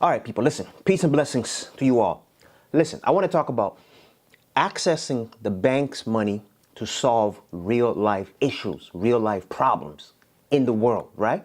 All right, people, listen. Peace and blessings to you all. Listen, I want to talk about accessing the bank's money to solve real life issues, real life problems in the world, right?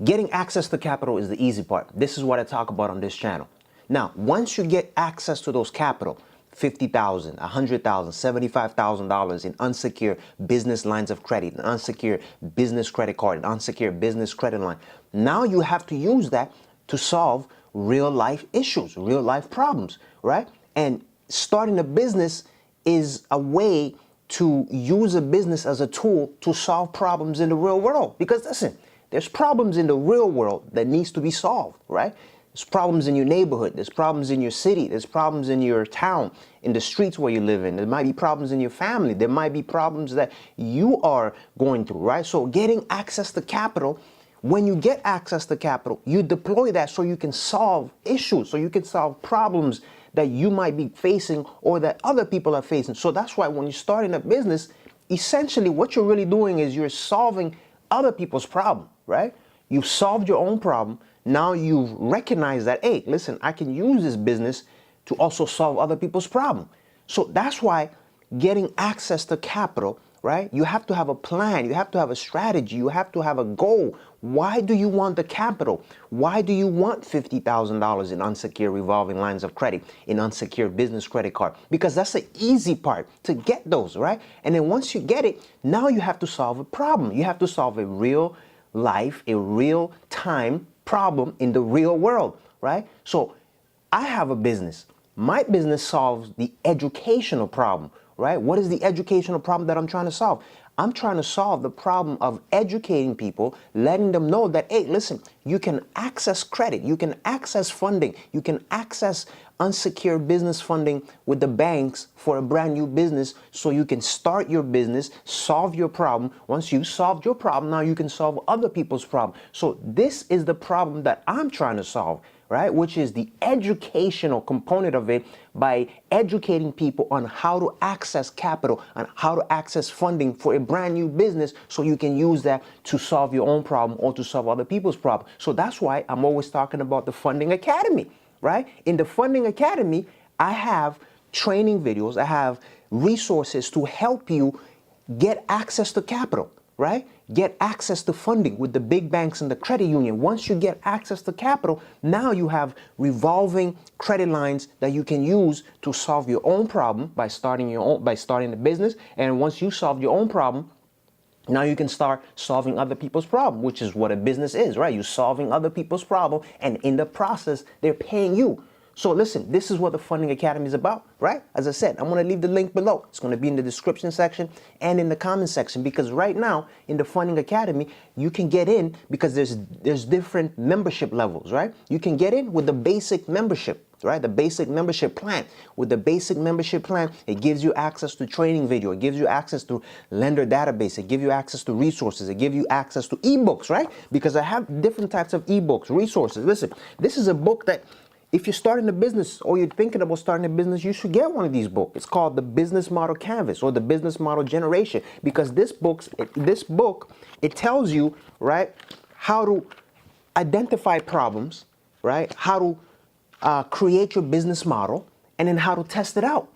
Getting access to capital is the easy part. This is what I talk about on this channel. Now, once you get access to those capital, $50,000, $100,000, $75,000 in unsecured business lines of credit, an unsecured business credit card, an unsecured business credit line. Now you have to use that to solve real life issues, real life problems, right? And starting a business is a way to use a business as a tool to solve problems in the real world. Because listen, there's problems in the real world that needs to be solved, right? There's problems in your neighborhood. There's problems in your city. There's problems in your town, in the streets where you live in. There might be problems in your family. There might be problems that you are going through, right? So getting access to capital, when you get access to capital, you deploy that so you can solve issues, so you can solve problems that you might be facing or that other people are facing. So that's why when you're starting a business, essentially what you're really doing is you're solving other people's problem, right? You've solved your own problem. Now you've recognized that, hey, listen, I can use this business to also solve other people's problem. So that's why getting access to capital, right? You have to have a plan. You have to have a strategy. You have to have a goal. Why do you want the capital? Why do you want $50,000 in unsecured revolving lines of credit, in unsecured business credit card? Because that's the easy part to get those, right? And then once you get it, now you have to solve a problem. You have to solve a real life, a real time problem in the real world, right? So I have a business. My business solves the educational problem, right? What is the educational problem that I'm trying to solve? I'm trying to solve the problem of educating people, letting them know that, hey, listen, you can access credit, you can access funding, you can access unsecured business funding with the banks for a brand new business so you can start your business, solve your problem. Once you solved your problem, now you can solve other people's problem. So this is the problem that I'm trying to solve, right? Which is the educational component of it by educating people on how to access capital and how to access funding for a brand new business so you can use that to solve your own problem or to solve other people's problem. So that's why I'm always talking about the Funding Academy, right? In the Funding Academy, I have training videos, I have resources to help you get access to capital, right? Get access to funding with the big banks and the credit union. Once you get access to capital, now you have revolving credit lines that you can use to solve your own problem by starting the business. And once you solve your own problem, now you can start solving other people's problem, which is what a business is, right? You're solving other people's problem, and in the process, they're paying you. So listen, this is what the Funding Academy is about, right? As I said, I'm going to leave the link below. It's going to be in the description section and in the comment section, because right now in the Funding Academy, you can get in because there's different membership levels, right? You can get in with the basic membership, right? The basic membership plan. With the basic membership plan, it gives you access to training video. It gives you access to lender database. It gives you access to resources. It gives you access to ebooks, right? Because I have different types of ebooks, resources. Listen, this is a book that if you're starting a business or you're thinking about starting a business, you should get one of these books. It's called the Business Model Canvas or the Business Model Generation, because this book, it tells you, right, how to identify problems, right, how to create your business model, and then how to test it out,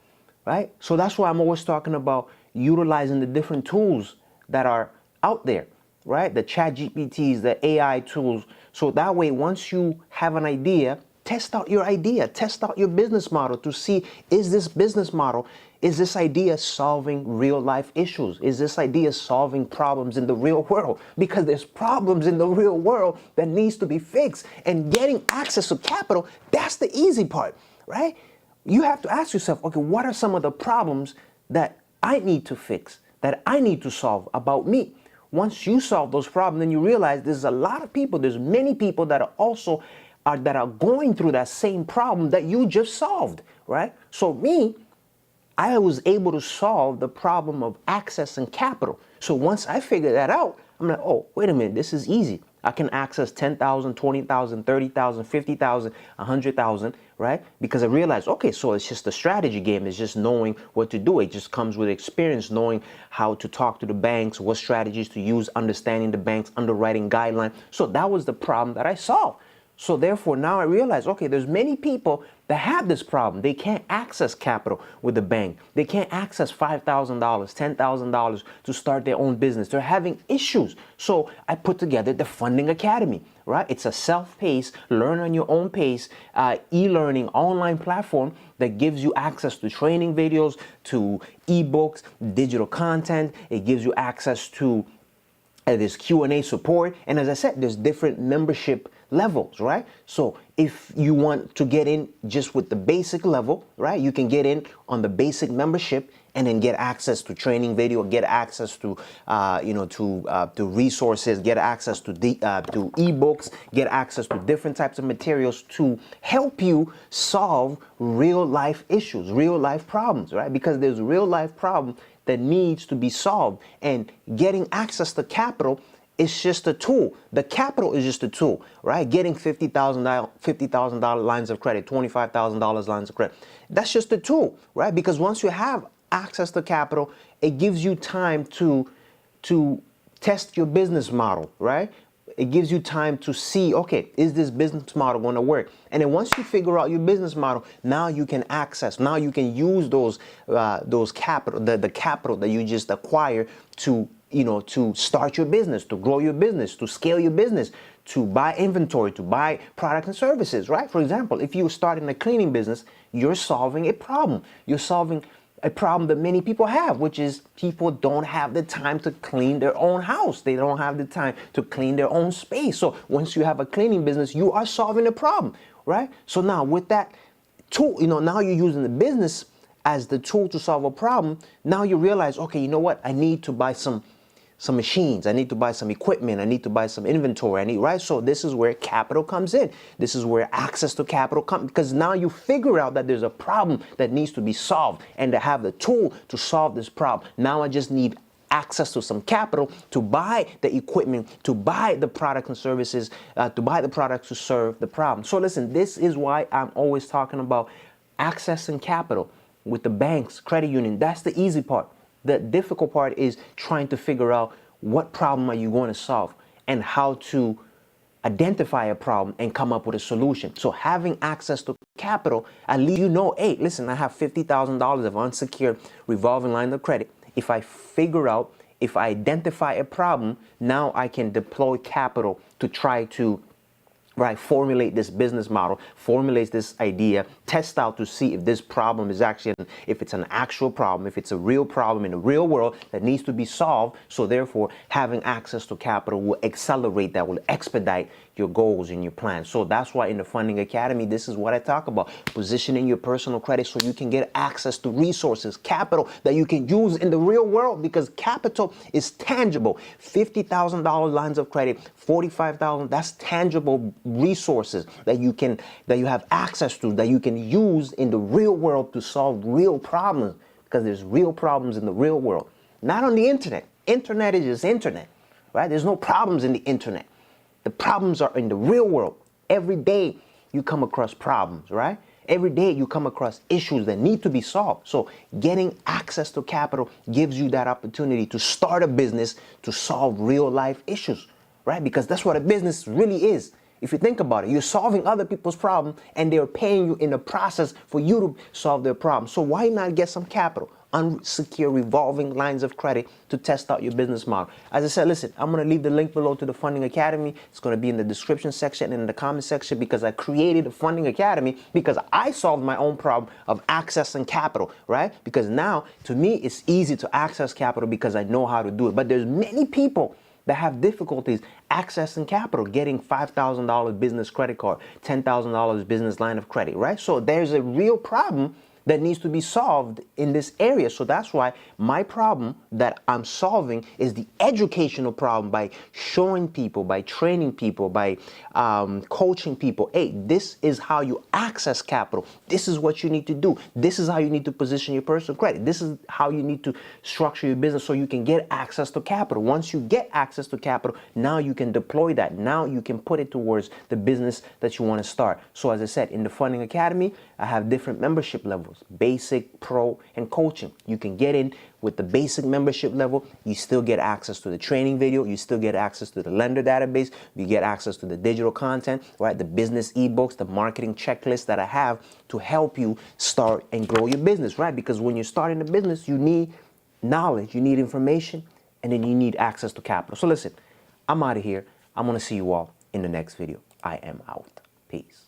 right? So that's why I'm always talking about utilizing the different tools that are out there, right? The ChatGPTs, the AI tools. So that way, once you have an idea, test out your idea, test out your business model to see, is this business model, is this idea solving real life issues? Is this idea solving problems in the real world? Because there's problems in the real world that needs to be fixed. And getting access to capital, that's the easy part, right? You have to ask yourself, okay, what are some of the problems that I need to fix, that I need to solve about me? Once you solve those problems, then you realize there's a lot of people, there's many people that are also that are going through that same problem that you just solved, right? So me, I was able to solve the problem of accessing capital. So once I figured that out, I'm like, oh, wait a minute, this is easy. I can access 10,000, 20,000, 30,000, 50,000, 100,000, right? Because I realized, okay, so it's just a strategy game. It's just knowing what to do. It just comes with experience, knowing how to talk to the banks, what strategies to use, understanding the bank's underwriting guideline. So that was the problem that I solved. So therefore, now I realize, okay, there's many people that have this problem. They can't access capital with the bank. They can't access $5,000, $10,000 to start their own business. They're having issues. So I put together the Funding Academy, right? It's a self-paced, learn on your own pace, e-learning online platform that gives you access to training videos, to ebooks, digital content. It gives you access to there's Q&A support, and as I said, there's different membership levels, right? So if you want to get in just with the basic level, right, you can get in on the basic membership and then get access to training video, get access to to resources, get access to ebooks, get access to different types of materials to help you solve real life issues, real life problems, right? Because there's a real life problem that needs to be solved, and getting access to capital is just a tool. The capital is just a tool, right? Getting $50,000 lines of credit, $25,000 lines of credit, that's just a tool, right? Because once you have access to capital, it gives you time to test your business model, right? It gives you time to see, okay, is this business model going to work? And then once you figure out your business model, now you can access, now you can use those capital, the capital that you just acquire to, to start your business, to grow your business, to scale your business, to buy inventory, to buy products and services, right? For example, if you're starting a cleaning business, you're solving a problem. You're solving a problem that many people have, which is people don't have the time to clean their own house. They don't have the time to clean their own space. So once you have a cleaning business, you are solving a problem, right? So now with that tool, now you're using the business as the tool to solve a problem. Now you realize, okay, you know what? I need to buy some machines. I need to buy some equipment. I need to buy some inventory. Right? So this is where capital comes in. This is where access to capital comes, because now you figure out that there's a problem that needs to be solved, and to have the tool to solve this problem. Now I just need access to some capital to buy the equipment, to buy the products and services, to buy the products to serve the problem. So listen, this is why I'm always talking about accessing capital with the banks, credit union. That's the easy part. The difficult part is trying to figure out what problem are you going to solve and how to identify a problem and come up with a solution. So having access to capital, at least hey, listen, I have $50,000 of unsecured revolving line of credit. If I identify a problem, now I can deploy capital to try to formulate this business model, formulate this idea, test out to see if this problem is actually, if it's an actual problem, if it's a real problem in the real world that needs to be solved. So therefore, having access to capital will accelerate that, will expedite your goals and your plans. So that's why in the Funding Academy, this is what I talk about: positioning your personal credit so you can get access to resources, capital that you can use in the real world, because capital is tangible. $50,000 lines of credit, $45,000, that's tangible resources that you have access to, that you can use in the real world to solve real problems, because there's real problems in the real world, not on the internet. Internet is just internet, right? There's no problems in the internet. The problems are in the real world. Every day you come across problems, right? Every day you come across issues that need to be solved. So getting access to capital gives you that opportunity to start a business to solve real life issues, right? Because that's what a business really is. If you think about it, you're solving other people's problems and they're paying you in the process for you to solve their problem. So why not get some capital? Unsecured revolving lines of credit to test out your business model. As I said, listen, I'm going to leave the link below to the Funding Academy. It's going to be in the description section and in the comment section, because I created the Funding Academy because I solved my own problem of accessing capital, right? Because now, to me, it's easy to access capital because I know how to do it. But there's many people that have difficulties accessing capital, getting $5,000 business credit card, $10,000 business line of credit, right? So there's a real problem that needs to be solved in this area. So that's why my problem that I'm solving is the educational problem, by showing people, by training people, by coaching people. Hey, this is how you access capital. This is what you need to do. This is how you need to position your personal credit. This is how you need to structure your business so you can get access to capital. Once you get access to capital, now you can deploy that. Now you can put it towards the business that you want to start. So as I said, in the Funding Academy, I have different membership levels. levels, basic, pro, and coaching. You can get in with the basic membership level. You still get access to the training video. You still get access to the lender database. You get access to the digital content, right? The business ebooks, the marketing checklist that I have to help you start and grow your business, right? Because when you're starting a business, you need knowledge, you need information, and then you need access to capital. So listen, I'm out of here. I'm going to see you all in the next video. I am out. Peace.